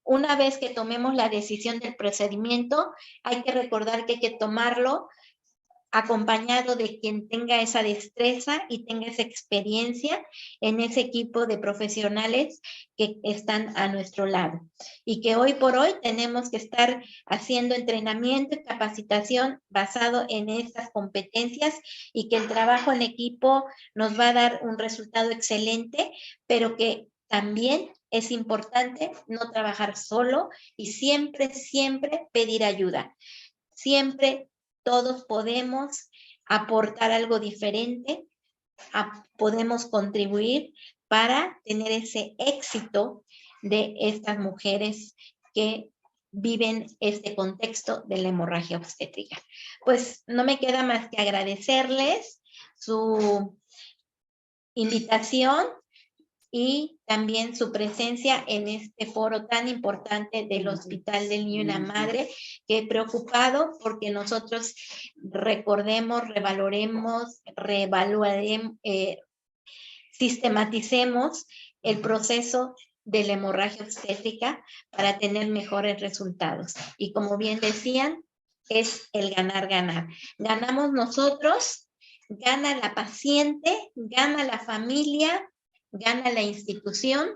una vez que tomemos la decisión del procedimiento, hay que recordar que hay que tomarlo acompañado de quien tenga esa destreza y tenga esa experiencia en ese equipo de profesionales que están a nuestro lado. Y que hoy por hoy tenemos que estar haciendo entrenamiento y capacitación basado en estas competencias, y que el trabajo en equipo nos va a dar un resultado excelente, pero que también es importante no trabajar solo y siempre, siempre pedir ayuda. Siempre todos podemos aportar algo diferente, podemos contribuir para tener ese éxito de estas mujeres que viven este contexto de la hemorragia obstétrica. Pues no me queda más que agradecerles su invitación y también su presencia en este foro tan importante del Hospital del Niño y la Madre, que he preocupado porque nosotros recordemos, revaloremos, reevaluaremos, sistematicemos el proceso de la hemorragia obstétrica para tener mejores resultados. Y como bien decían, es el ganar-ganar. Ganamos nosotros, gana la paciente, gana la familia, gana la institución,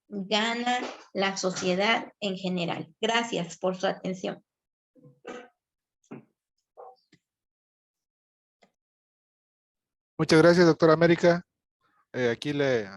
gana la sociedad en general. Gracias por su atención. Muchas gracias, doctora América. Aquí le